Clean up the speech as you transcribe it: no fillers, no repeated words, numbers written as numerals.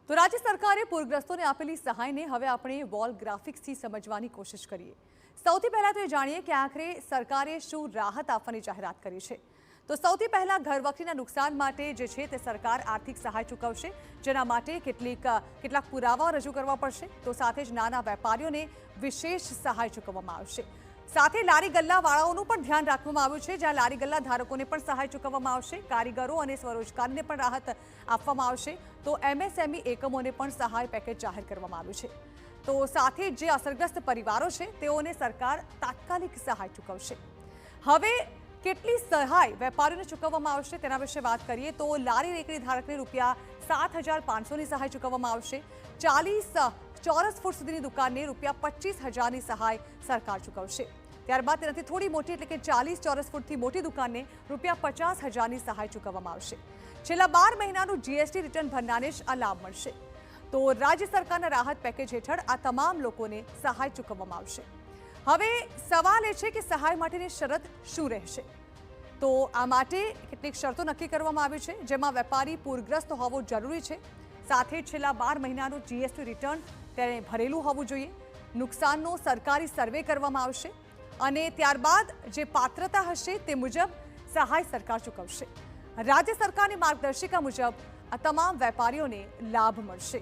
તો રાજ્ય સરકારે પૂરગ્રસ્તોને આપેલી સહાયને હવે આપણે વોલ ગ્રાફિક્સથી સમજવાની કોશિશ કરીએ। સૌથી પહેલા તો એ જાણીએ કે આખરે સરકારે શું રાહત આપવાની જાહેરાત કરી છે। તો સૌથી પહેલા ઘરવખરીના નુકસાન માટે જે છે તે સરકાર આર્થિક સહાય ચૂકવશે, જેના માટે કેટલાક પુરાવા રજૂ કરવા પડશે। તો સાથે જ નાના વેપારીઓને વિશેષ સહાય ચૂકવવામાં આવશે। સાથે લારી ગલ્લાવાળાઓનું પણ ધ્યાન રાખવામાં આવ્યું છે, જ્યાં લારી ગલ્લા ધારકોને પણ સહાય ચૂકવવામાં આવશે। કારીગરો અને સ્વરોજગારીને પણ રાહત આપવામાં આવશે। તો એમએસએમઈ એકમોને પણ સહાય પેકેજ જાહેર કરવામાં આવ્યું છે। તો સાથે જે અસરગ્રસ્ત પરિવારો છે તેઓને સરકાર તાત્કાલિક સહાય ચૂકવશે। હવે કેટલી સહાય વેપારીઓને ચૂકવવામાં આવશે તેના વિશે વાત કરીએ તો લારી રેકડી ધારકને ₹7,500ની સહાય ચૂકવવામાં આવશે। 40 ચોરસ ફૂટ સુધીની દુકાનને ₹25,000ની સહાય સરકાર ચૂકવશે। ત્યારબાદ તેનાથી થોડી મોટી એટલે કે 40 ચોરસ ફૂટથી મોટી દુકાનને ₹50,000ની સહાય ચૂકવવામાં આવશે। છેલ્લા 12 મહિનાનું જીએસટી રિટર્ન ભરનારને જ આ લાભ મળશે। તો રાજ્ય સરકારના રાહત પેકેજ હેઠળ આ તમામ લોકોને સહાય ચૂકવવામાં આવશે। હવે સવાલ એ છે કે સહાય માટેની શરત શું રહેશે? તો આ માટે કેટલીક શરતો નક્કી કરવામાં આવી છે, જેમાં વેપારી પૂરગ્રસ્ત હોવો જરૂરી છે। સાથે છેલ્લા 12 મહિનાનું જીએસટી રિટર્ન તેણે ભરેલું હોવું જોઈએ। નુકસાનનો સરકારી સર્વે કરવામાં આવશે અને ત્યારબાદ જે પાત્રતા હશે તે મુજબ સહાય સરકાર ચૂકવશે। રાજ્ય સરકારની માર્ગદર્શિકા મુજબ આ તમામ વેપારીઓને લાભ મળશે।